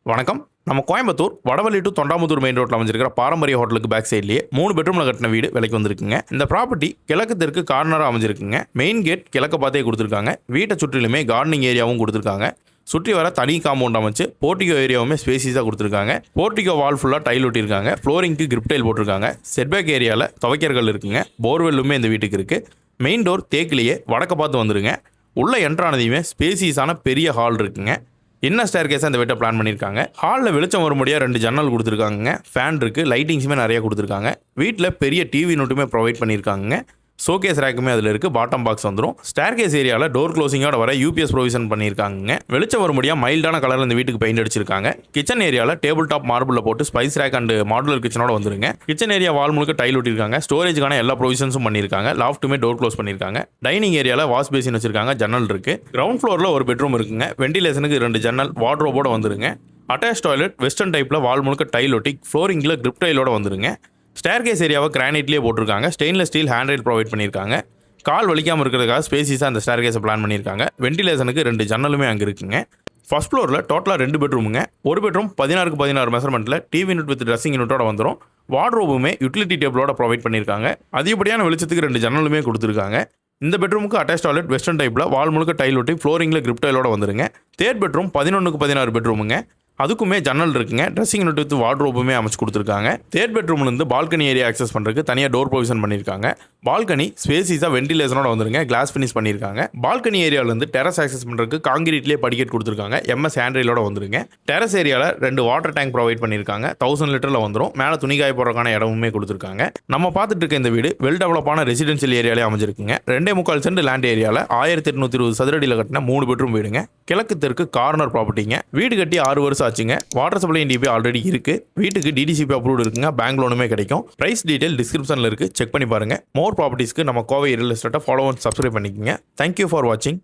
வணக்கம். நம்ம Coimbatore Vadavalli to Thondamuthur main ரோட்டில் அமைஞ்சிருக்கிற பாரம்பரிய ஹோட்டலுக்கு பேக் சைட்லேயே 3 பெட்ரூமில் கட்டின வீடு விலைக்கு வந்திருக்குங்க. இந்த ப்ராப்பர்ட்டி கிழக்கு தெற்கு கார்னராக அமைஞ்சிருக்குங்க. மெயின் கேட் கிழக்க பார்த்தே கொடுத்துருக்காங்க. வீட்டை சுற்றிலுமே கார்டனிங் ஏரியாவும் கொடுத்துருக்காங்க. சுற்றி வர தனி காம்பவுண்ட் அமைச்சு போர்ட்டிகோ ஏரியாவுமே ஸ்பேசிஸாக கொடுத்துருக்காங்க. போர்ட்டிகோ வால் ஃபுல்லாக டைல் ஒட்டியிருக்காங்க. ஃப்ளோரிங்க்கு கிரிப் டைல் போட்டிருக்காங்க. செட்பேக் ஏரியாவில் துவைக்கர்கள் இருக்குங்க. போர்வெல்லுமே இந்த வீட்டுக்கு இருக்குது. மெயின் டோர் தேக்கிலேயே வடக்க பார்த்து வந்துருங்க. உள்ள என்ட்ரானதையுமே ஸ்பேசிஸான பெரிய ஹால் இருக்குங்க. என்ன ஸ்டேர் கேஸாக இந்த வீட்டை பிளான் பண்ணியிருக்காங்க. ஹாலில் வெளிச்சம் வரும்படியாக 2 ஜன்னல் கொடுத்துருக்காங்க. ஃபேன் இருக்குது. லைட்டிங்ஸுமே நிறைய கொடுத்துருக்காங்க. வீட்டில் பெரிய டிவி நோட்டுமே ப்ரொவைட் பண்ணியிருக்காங்க. ஷோகேஸ் ரேக்குமே அதில் இருக்குது. பாட்டம் பாக்ஸ் வந்துடும். ஸ்டேர் கேஸ் ஏரியாவில் டோர் க்ளோசிங்கோட வர யூபிஎஸ் ப்ரொவிஷன் பண்ணியிருக்காங்க. வெளிச்சம் வரும்படியாக மைல்டான கலரில் இந்த வீட்டுக்கு பெயிண்ட் அடிச்சிருக்காங்க. கிச்சன் ஏரியாவில் டேபிள் டாப் மார்பிளில் போட்டு ஸ்பைஸ் ரேக் அண்ட் மாடுலர் கிச்சனோட வந்துருங்க. கிச்சன் ஏரியா வால் முழுக்க டைல் ஒட்டியிருக்காங்க. ஸ்டோரேஜுக்கான எல்லா ப்ரொவிஷன்ஸும் பண்ணியிருக்காங்க. லாஃப்ட்டுமே டோர் க்ளோஸ் பண்ணியிருக்காங்க. டைனிங் ஏரியாவில் வாஷ் பேசின் வச்சிருக்காங்க. ஜன்னல் இருக்குது. கிரவுண்ட் ஃப்ளோரில் ஒரு பெட்ரூம் இருக்குங்க. வெண்டிலேஷனுக்கு 2 ஜன்னல் வார்ட்ரோபோட வந்துருங்க. அட்டாச் டாய்லெட் வெஸ்டர்ன் டைப்பில் வால் முழுக்க டைல் ஒட்டி ஃப்ளோரிங்கில் கிரிப் டைலோட வந்துருங்க. ஸ்டேர் கேஸ் ஏரியாவை கிரானைட்லேயே போட்டிருக்காங்க. Stainless steel hand rail provide பண்ணியிருக்காங்க. கால் வலிக்காமல் இருக்கிறதுக்காக ஸ்பேசிஸாக அந்த ஸ்டேர் கேஸை பிளான் பண்ணியிருக்காங்க. வெண்டிலேஷனுக்கு 2 ஜன்னலுமே அங்கே இருக்குங்க. ஃபர்ஸ்ட் ஃப்ளோரில் டோட்டலாக 2 பெட்ரூமுங்க. ஒரு பெட்ரூம் 16x16 மெஷர்மெண்ட்டில் டிவி யூனிட் வித் ட்ரெஸ்ஸிங் யூனிட்டோட வந்துடும். வார்ட்ரோபுமே யூட்டிலிட்டி டேபிளோட ப்ரொவைட் பண்ணியிருக்காங்க. அதிகப்படியான வெளிச்சத்துக்கு 2 ஜன்னலுமே கொடுத்துருக்காங்க. இந்த பெட்ரூமுக்கு அட்டாச் டாய்லெட் வெஸ்டர்ன் டைப்பில் வால் முழுக்க டைல் ஒட்டி ஃப்ளோரிங்கில் கிரிப் டைலோட வந்துருங்க. Third bedroom 11x16 பெட்ரூமுங்க. அதுக்குமே ஜன்னல் இருக்குங்க. ட்ரெஸ்ஸிங் யூனிட் வித் வார்ட்ரோபுமே அமைச்சு கொடுத்துருக்காங்க. தேர்ட் பெட்ரூம்லேருந்து பால்கனி ஏரியா ஆக்சஸ் பண்ணுறதுக்கு தனியாக டோர் ப்ரொவிஷன் பண்ணியிருக்காங்க. பால்கனி ஸ்பேசிஸாக வெண்டிலேஷனோட வந்துருங்க. கிளாஸ் ஃபினிஷ் பண்ணியிருக்காங்க. பால்கனி ஏரியாவிலேருந்து டெரஸ் ஆக்சஸ் பண்ணுறதுக்கு காங்கிரீட்லேயே படிக்கட் கொடுத்துருக்காங்க. எம்எஸ் ஹேண்ட்ரைலோட வந்துருங்க. டெரஸ் ஏரியாவில் 2 வாட்டர் டேங்க் ப்ரொவைட் பண்ணியிருக்காங்க. 1000 லிட்டரில் வந்துடும். மேலே துணிகாய போடுறதுக்கான இடமுமே கொடுத்துருக்காங்க. நம்ம பார்த்துட்டு இருக்க இந்த வீடு வெல் டெவலப்பான ரெசிடென்ஷியல் ஏரியாலே அமைஞ்சிருக்குங்க. 2.25 சென்ட் லேண்ட் ஏரியாவில் 1820 சதுரடியில் கட்டின 3 பெட்ரூம் வீடுங்க. கிழக்கு தெற்கு கார்னர் ப்ராப்பர்ட்டிங்க. வீடு கட்டி 6 வருஷம் ஆச்சுங்க. வாட்டர் சப்ளை டிபி ஆல்ரெடி இருக்கு. வீட்டுக்கு டிடிசிபி அப்ரூவ்ட் இருக்குங்க. பேங்க் லோனுமே கிடைக்கும். பிரைஸ் டீடைல் டிஸ்கிரிப்ஷனில் இருக்கு. செக் பண்ணி பாருங்க. மோர் ப்ராப்பர்ட்டிஸ்க்கு நம்ம கோவை ரியல் எஸ்டேட்டை ஃபாலோ அண்ட் சப்ஸ்கிரைப் பண்ணிக்கோங்க. தேங்க்யூ ஃபார் வாட்சிங்.